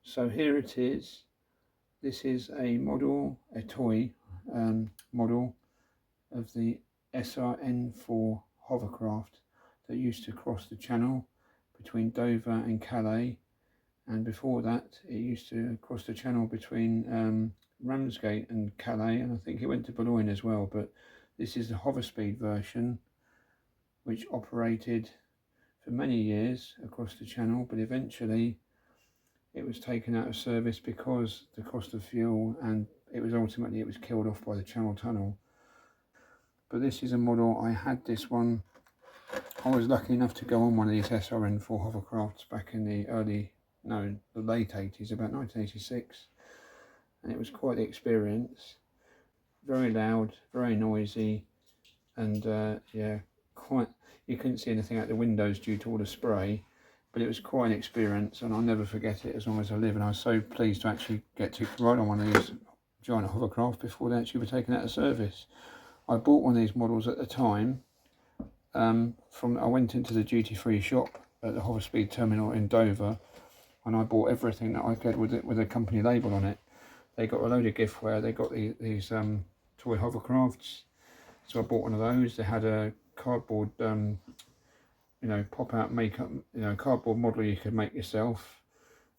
So here it is. This is a model, a toy model of the SRN4 hovercraft that used to cross the channel between Dover and Calais, and before that it used to cross the channel between Ramsgate and Calais, and I think it went to Boulogne as well. But this is the Hoverspeed version, which operated for many years across the channel, but eventually it was taken out of service because the cost of fuel, and it was killed off by the Channel Tunnel. But this is a model. I had this one. I was lucky enough to go on one of these SRN4 hovercrafts back in the late 80s, about 1986, and it was quite the experience. Very loud, very noisy, and yeah, quite. You couldn't see anything out the windows due to all the spray. But it was quite an experience, and I'll never forget it as long as I live. And I was so pleased to actually get to ride on one of these giant hovercraft before they actually were taken out of service. I bought one of these models at the time. I went into the duty-free shop at the Hoverspeed terminal in Dover, and I bought everything that I could with a company label on it. They got a load of giftware. They got these toy hovercrafts, so I bought one of those. They had a cardboard pop out makeup, cardboard model you could make yourself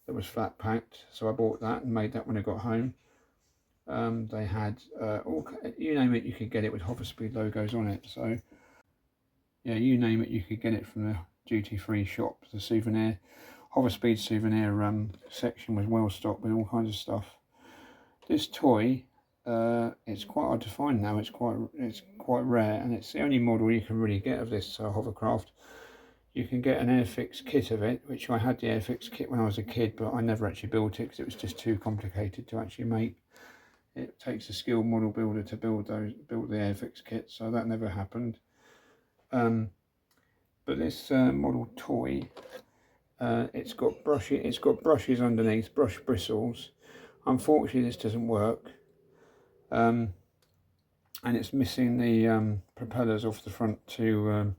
that was flat packed. So I bought that and made that when I got home. They had you name it, you could get it with Hoverspeed logos on it. So yeah, you name it, you could get it from the duty-free shop. The souvenir, Hoverspeed souvenir section was well stocked with all kinds of stuff. This toy, it's quite hard to find now. It's quite rare, and it's the only model you can really get of this hovercraft. You can get an Airfix kit of it, which I had the Airfix kit when I was a kid, but I never actually built it because it was just too complicated to actually make. It takes a skilled model builder to build the Airfix kit, so that never happened. But this model toy, it's got brushes underneath, brush bristles. Unfortunately, this doesn't work, and it's missing the propellers off the front two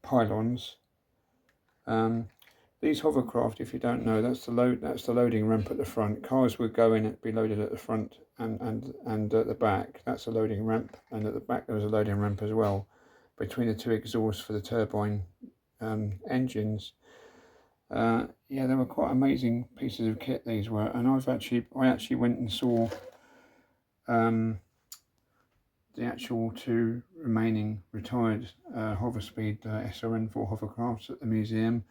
pylons. These hovercraft, if you don't know, that's the loading ramp at the front. Cars would go in and be loaded at the front and at the back. That's a loading ramp, and at the back there was a loading ramp as well, between the two exhausts for the turbine engines. Yeah, they were quite amazing pieces of kit, these were, and I actually went and saw the actual two remaining retired Hoverspeed SRN4 hovercrafts at the museum.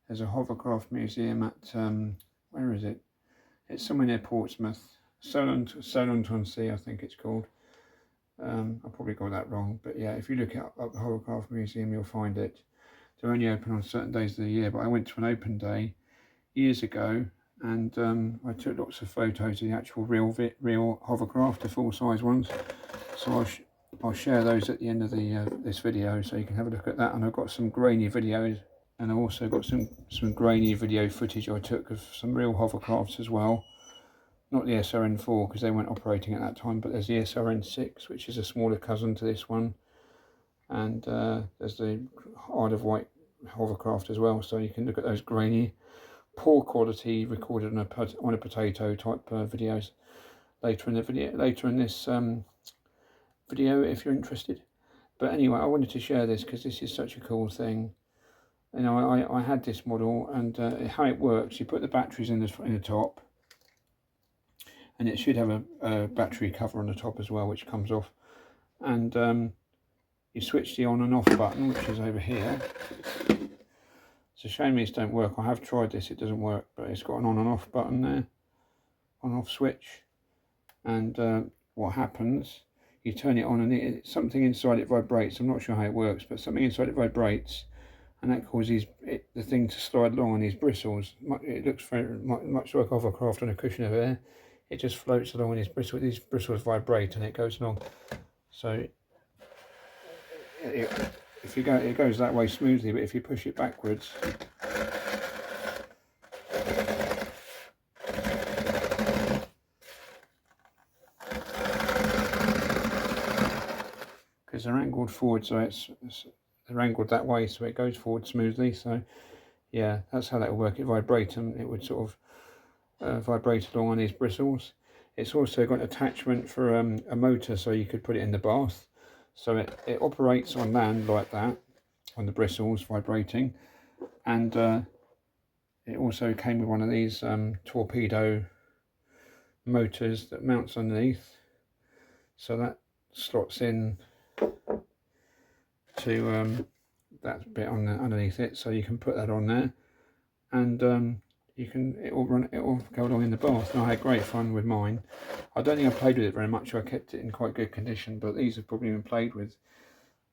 There's a hovercraft museum at, where is it? It's somewhere near Portsmouth, Solent-on-Sea, I think it's called. I probably got that wrong, but yeah, if you look up the hovercraft museum, you'll find it. They're only open on certain days of the year, but I went to an open day years ago, and I took lots of photos of the actual real hovercraft, the full-size ones. So I'll share those at the end of this video, so you can have a look at that. And I've got some grainy videos, and I've also got some grainy video footage I took of some real hovercrafts as well. Not the SRN4 because they weren't operating at that time, but there's the SRN6, which is a smaller cousin to this one, and there's the Isle of Wight hovercraft as well. So you can look at those grainy, poor quality recorded on a potato type videos later in this video if you're interested. But anyway, I wanted to share this because this is such a cool thing. You know, I had this model, and how it works, you put the batteries in the top, and it should have a battery cover on the top as well, which comes off, and you switch the on and off button, which is over here. It's a shame these don't work. I have tried this, it doesn't work, but it's got an on and off button there, on off switch, and what happens, you turn it on and something inside it vibrates. I'm not sure how it works, but something inside it vibrates, and that causes the thing to slide along on these bristles. It looks very much like hovercraft on a cushion of air. It just floats along on these bristles. These bristles vibrate and it goes along. So it goes that way smoothly, but if you push it backwards, because they're angled forward, so they're angled that way, so it goes forward smoothly. So yeah, that's how that would work. It vibrates and it would sort of vibrate along on these bristles. It's also got an attachment for a motor, so you could put it in the bath. So it operates on land like that, on the bristles vibrating. And it also came with one of these torpedo motors that mounts underneath. So that slots in to that bit on underneath it, so you can put that on there, and it will go along in the bath. And I had great fun with mine. I don't think I played with it very much. I kept it in quite good condition, but these have probably been played with.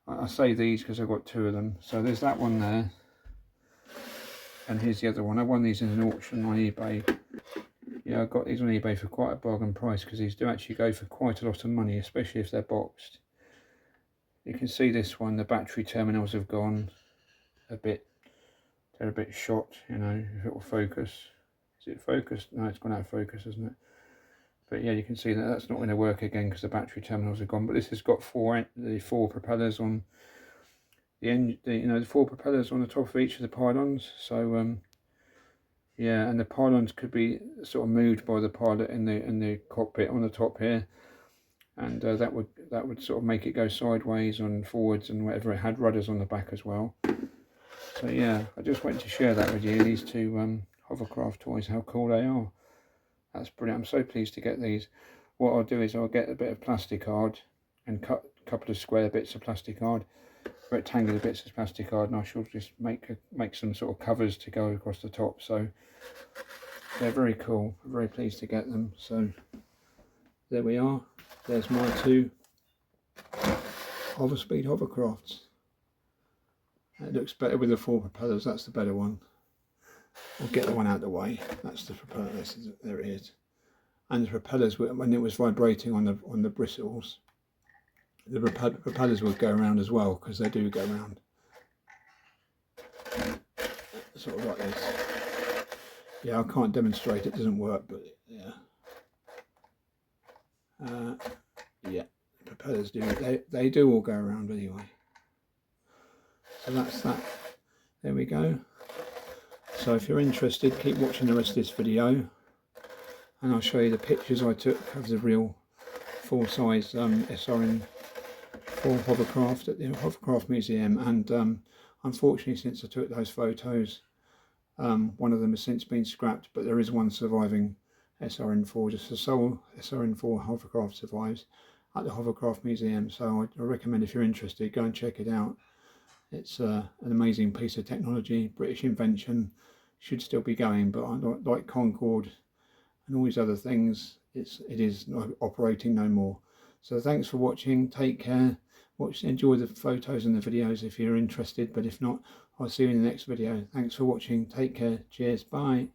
I say these because I've got two of them. So there's that one there, and here's the other one. I won these in an auction on eBay. Yeah, I got these on eBay for quite a bargain price, because these do actually go for quite a lot of money, especially if they're boxed. You can see this one, the battery terminals have gone a bit, they're a bit shot, you know, if it will focus. Is it focused? No, it's gone out of focus, isn't it? But yeah, you can see that that's not going to work again because the battery terminals are gone. But this has got the four propellers on the end, the four propellers on the top of each of the pylons. So yeah, and the pylons could be sort of moved by the pilot in the cockpit on the top here, and that would sort of make it go sideways and forwards and whatever. It had rudders on the back as well. So yeah, I just wanted to share that with you. These two hovercraft toys, how cool they are. That's brilliant. I'm so pleased to get these. What I'll do is I'll get a bit of plastic card and cut a couple of square bits of plastic card, rectangular bits of plastic card, and I shall just make some sort of covers to go across the top. So they're very cool. I'm very pleased to get them. So there we are. There's my two Hoverspeed hovercrafts. It looks better with the four propellers. That's the better one. I'll get the one out of the way. That's the propeller. There it is. And the propellers, when it was vibrating on the bristles, the propellers would go around as well, because they do go around. Sort of like this. Yeah, I can't demonstrate, it doesn't work, but yeah. Yeah, propellers do. They do all go around anyway. So that's that. There we go. So if you're interested, keep watching the rest of this video, and I'll show you the pictures I took of the real full-size SRN4 hovercraft at the Hovercraft Museum. And unfortunately, since I took those photos, one of them has since been scrapped, but there is one surviving SRN4, just the sole SRN4 hovercraft survives at the Hovercraft Museum. So I recommend, if you're interested, go and check it out. It's an amazing piece of technology, British invention, should still be going, but like Concorde and all these other things, it is not operating no more. So thanks for watching, take care, enjoy the photos and the videos if you're interested, but if not, I'll see you in the next video. Thanks for watching, take care, cheers, bye.